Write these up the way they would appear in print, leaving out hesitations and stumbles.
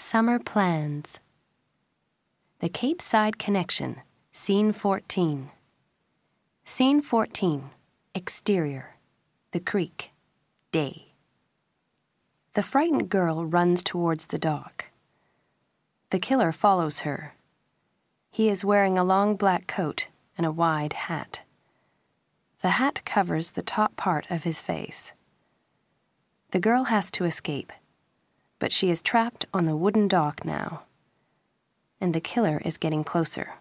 Summer plans. The Cape Side Connection, Scene 14. Scene 14, exterior, the creek, day. The frightened girl runs towards the dock. The killer follows her. He is wearing a long black coat and a wide hat. The hat covers the top part of his face. The girl has to escape, but she is trapped on the wooden dock now, and the killer is getting closer.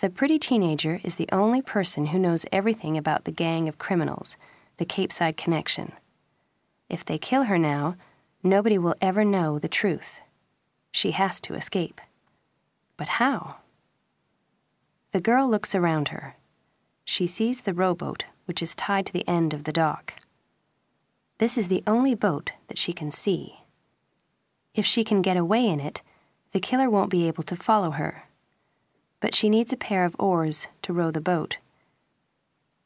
The pretty teenager is the only person who knows everything about the gang of criminals, the Cape Side Connection. If they kill her now, nobody will ever know the truth. She has to escape. But how? The girl looks around her. She sees the rowboat, which is tied to the end of the dock. This is the only boat that she can see. If she can get away in it, the killer won't be able to follow her. But she needs a pair of oars to row the boat.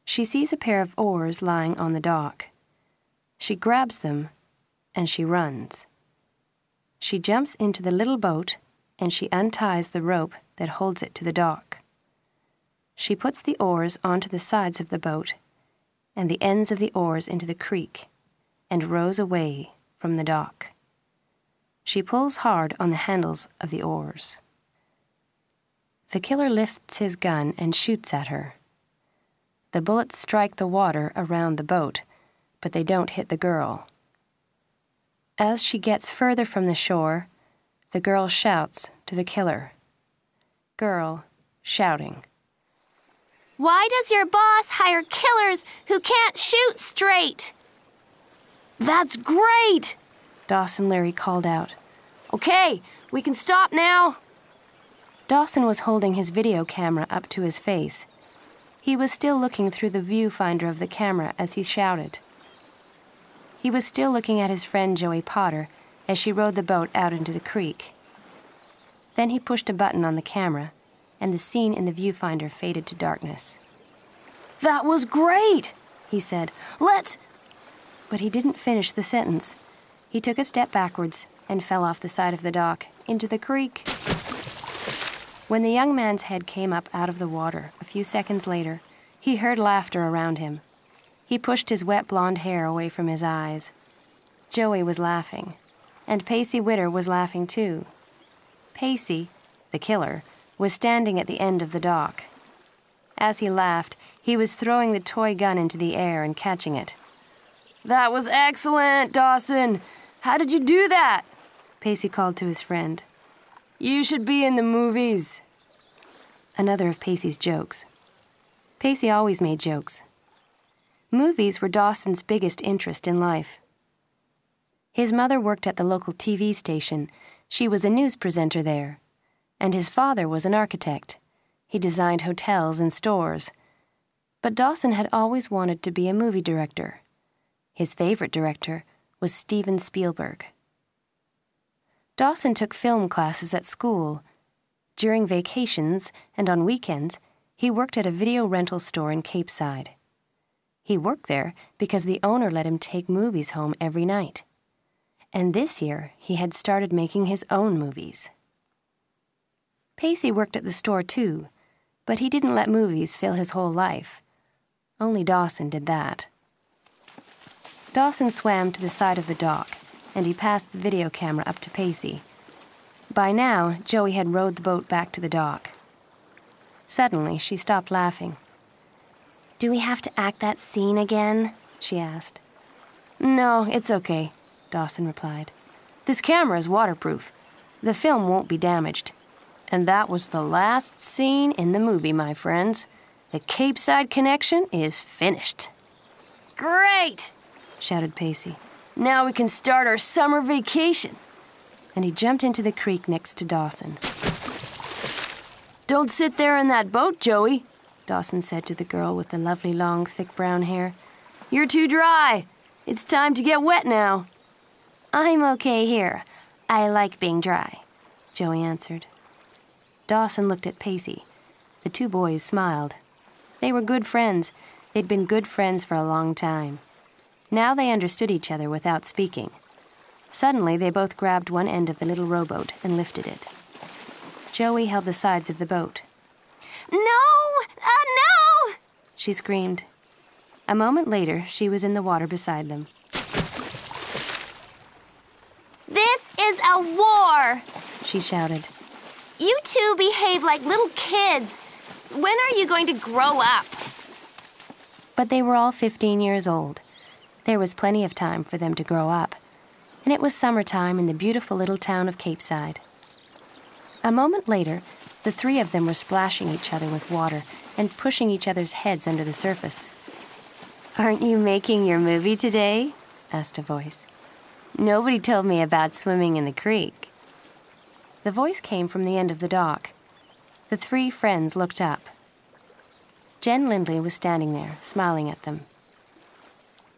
She sees a pair of oars lying on the dock. She grabs them, and she runs. She jumps into the little boat, and she unties the rope that holds it to the dock. She puts the oars onto the sides of the boat, and the ends of the oars into the creek, and rows away from the dock. She pulls hard on the handles of the oars. The killer lifts his gun and shoots at her. The bullets strike the water around the boat, but they don't hit the girl. As she gets further from the shore, the girl shouts to the killer. Girl, shouting. Why does your boss hire killers who can't shoot straight? That's great! Dawson Leary called out. Okay, we can stop now. Dawson was holding his video camera up to his face. He was still looking through the viewfinder of the camera as he shouted. He was still looking at his friend Joey Potter as she rowed the boat out into the creek. Then he pushed a button on the camera, and the scene in the viewfinder faded to darkness. That was great, he said. Let's... But he didn't finish the sentence. He took a step backwards and fell off the side of the dock into the creek. When the young man's head came up out of the water a few seconds later, he heard laughter around him. He pushed his wet blonde hair away from his eyes. Joey was laughing, and Pacey Witter was laughing too. Pacey, the killer, was standing at the end of the dock. As he laughed, he was throwing the toy gun into the air and catching it. That was excellent, Dawson. How did you do that? Pacey called to his friend. You should be in the movies. Another of Pacey's jokes. Pacey always made jokes. Movies were Dawson's biggest interest in life. His mother worked at the local TV station. She was a news presenter there. And his father was an architect. He designed hotels and stores. But Dawson had always wanted to be a movie director. His favorite director was Steven Spielberg. Dawson took film classes at school. During vacations and on weekends, he worked at a video rental store in Cape Side. He worked there because the owner let him take movies home every night. And this year, he had started making his own movies. Pacey worked at the store too, but he didn't let movies fill his whole life. Only Dawson did that. Dawson swam to the side of the dock, and he passed the video camera up to Pacey. By now, Joey had rowed the boat back to the dock. Suddenly, she stopped laughing. Do we have to act that scene again? She asked. No, it's okay, Dawson replied. This camera is waterproof. The film won't be damaged. And that was the last scene in the movie, my friends. The Cape Side Connection is finished. Great! Shouted Pacey. Now we can start our summer vacation. And he jumped into the creek next to Dawson. Don't sit there in that boat, Joey, Dawson said to the girl with the lovely long, thick brown hair. You're too dry. It's time to get wet now. I'm okay here. I like being dry, Joey answered. Dawson looked at Pacey. The two boys smiled. They were good friends. They'd been good friends for a long time. Now they understood each other without speaking. Suddenly, they both grabbed one end of the little rowboat and lifted it. Joey held the sides of the boat. No! No! She screamed. A moment later, she was in the water beside them. This is a war! She shouted. You two behave like little kids. When are you going to grow up? But they were all 15 years old. There was plenty of time for them to grow up. And it was summertime in the beautiful little town of Capeside. A moment later, the three of them were splashing each other with water and pushing each other's heads under the surface. "Aren't you making your movie today?" asked a voice. "Nobody told me about swimming in the creek." The voice came from the end of the dock. The three friends looked up. Jen Lindley was standing there, smiling at them.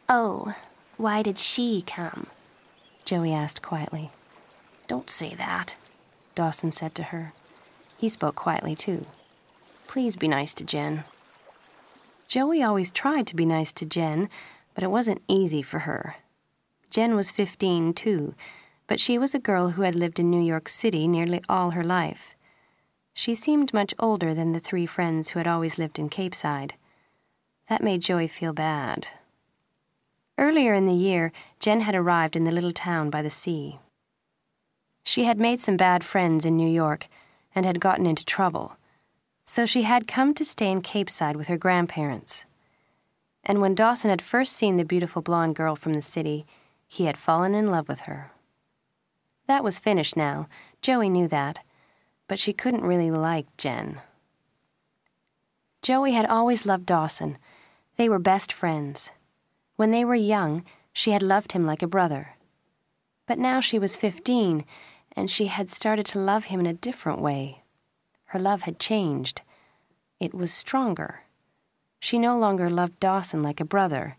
Oh, why did she come? Joey asked quietly. "Don't say that," Dawson said to her. He spoke quietly, too. "Please be nice to Jen." Joey always tried to be nice to Jen, but it wasn't easy for her. Jen was 15, too, but she was a girl who had lived in New York City nearly all her life. She seemed much older than the three friends who had always lived in Capeside. That made Joey feel bad. Earlier in the year, Jen had arrived in the little town by the sea. She had made some bad friends in New York and had gotten into trouble, so she had come to stay in Capeside with her grandparents. And when Dawson had first seen the beautiful blonde girl from the city, he had fallen in love with her. That was finished now. Joey knew that, but she couldn't really like Jen. Joey had always loved Dawson. They were best friends. When they were young, she had loved him like a brother. But now she was 15, and she had started to love him in a different way. Her love had changed. It was stronger. She no longer loved Dawson like a brother.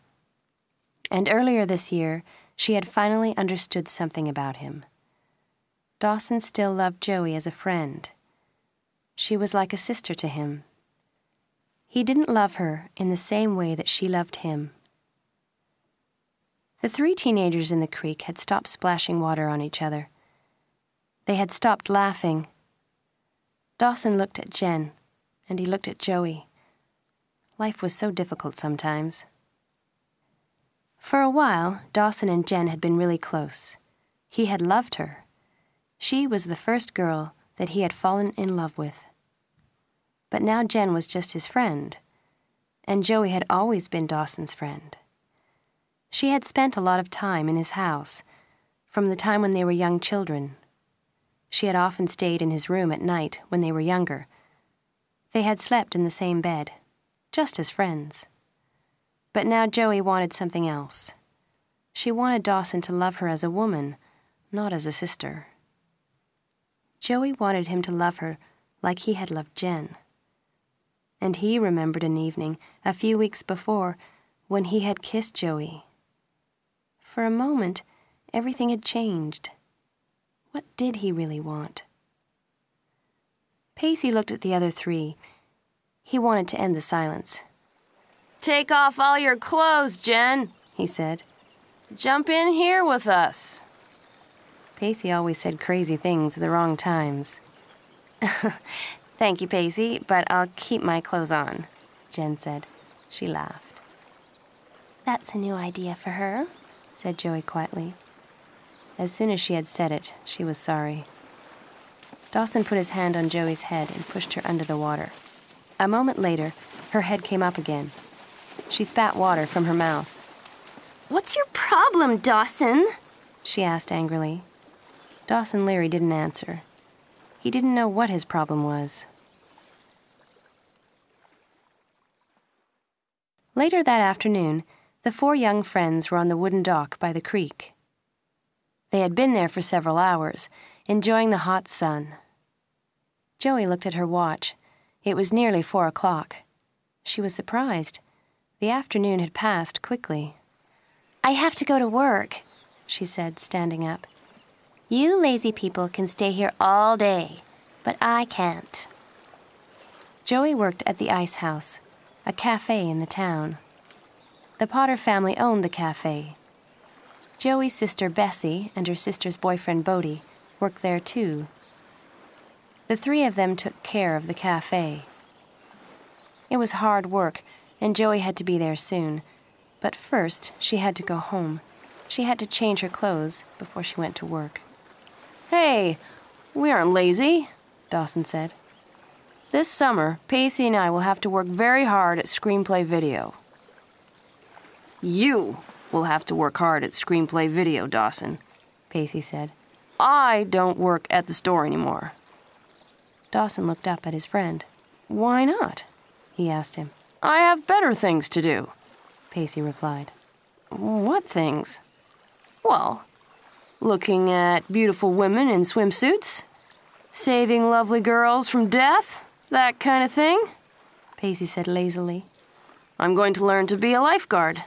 And earlier this year, she had finally understood something about him. Dawson still loved Joey as a friend. She was like a sister to him. He didn't love her in the same way that she loved him. The three teenagers in the creek had stopped splashing water on each other. They had stopped laughing. Dawson looked at Jen, and he looked at Joey. Life was so difficult sometimes. For a while, Dawson and Jen had been really close. He had loved her. She was the first girl that he had fallen in love with. But now Jen was just his friend, and Joey had always been Dawson's friend. She had spent a lot of time in his house, from the time when they were young children. She had often stayed in his room at night when they were younger. They had slept in the same bed, just as friends. But now Joey wanted something else. She wanted Dawson to love her as a woman, not as a sister. Joey wanted him to love her like he had loved Jen. And he remembered an evening, a few weeks before, when he had kissed Joey. For a moment, everything had changed. What did he really want? Pacey looked at the other three. He wanted to end the silence. "Take off all your clothes, Jen," he said. "Jump in here with us." Pacey always said crazy things at the wrong times. "Thank you, Pacey, but I'll keep my clothes on," Jen said. She laughed. That's a new idea for her, said Joey quietly. As soon as she had said it, she was sorry. Dawson put his hand on Joey's head and pushed her under the water. A moment later, her head came up again. She spat water from her mouth. "What's your problem, Dawson?" she asked angrily. Dawson Leary didn't answer. He didn't know what his problem was. Later that afternoon, the four young friends were on the wooden dock by the creek. They had been there for several hours, enjoying the hot sun. Joey looked at her watch. It was nearly 4 o'clock. She was surprised. The afternoon had passed quickly. "I have to go to work," she said, standing up. "You lazy people can stay here all day, but I can't." Joey worked at the Ice House, a cafe in the town. The Potter family owned the cafe. Joey's sister Bessie and her sister's boyfriend Bodie worked there too. The three of them took care of the cafe. It was hard work, and Joey had to be there soon. But first, she had to go home. She had to change her clothes before she went to work. "Hey, we aren't lazy," Dawson said. "This summer, Pacey and I will have to work very hard at screenplay video." "You will have to work hard at screenplay video, Dawson," Pacey said. "I don't work at the store anymore." Dawson looked up at his friend. "Why not?" he asked him. "I have better things to do," Pacey replied. "What things?" "Well, looking at beautiful women in swimsuits, saving lovely girls from death, that kind of thing," Pacey said lazily. "I'm going to learn to be a lifeguard."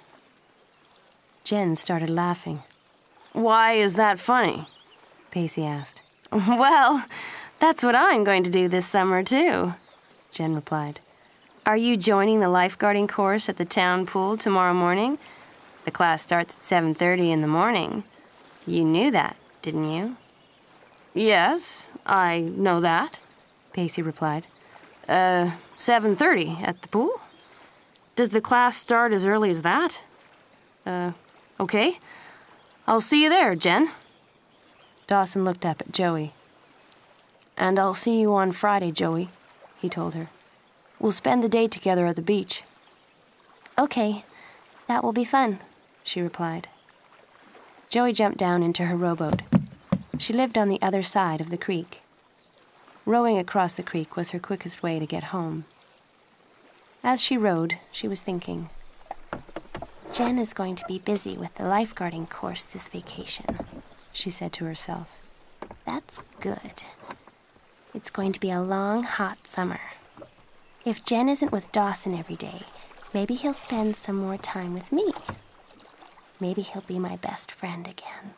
Jen started laughing. "Why is that funny?" Pacey asked. "Well, that's what I'm going to do this summer, too," Jen replied. "Are you joining the lifeguarding course at the town pool tomorrow morning? The class starts at 7:30 in the morning. You knew that, didn't you?" "Yes, I know that," Pacey replied. 7:30 at the pool? Does the class start as early as that? Okay. I'll see you there, Jen." Dawson looked up at Joey. "And I'll see you on Friday, Joey," he told her. "We'll spend the day together at the beach." Okay, that will be fun, she replied. Joey jumped down into her rowboat. She lived on the other side of the creek. Rowing across the creek was her quickest way to get home. As she rowed, she was thinking, Jen is going to be busy with the lifeguarding course this vacation, she said to herself. That's good. It's going to be a long, hot summer. If Jen isn't with Dawson every day, maybe he'll spend some more time with me. Maybe he'll be my best friend again.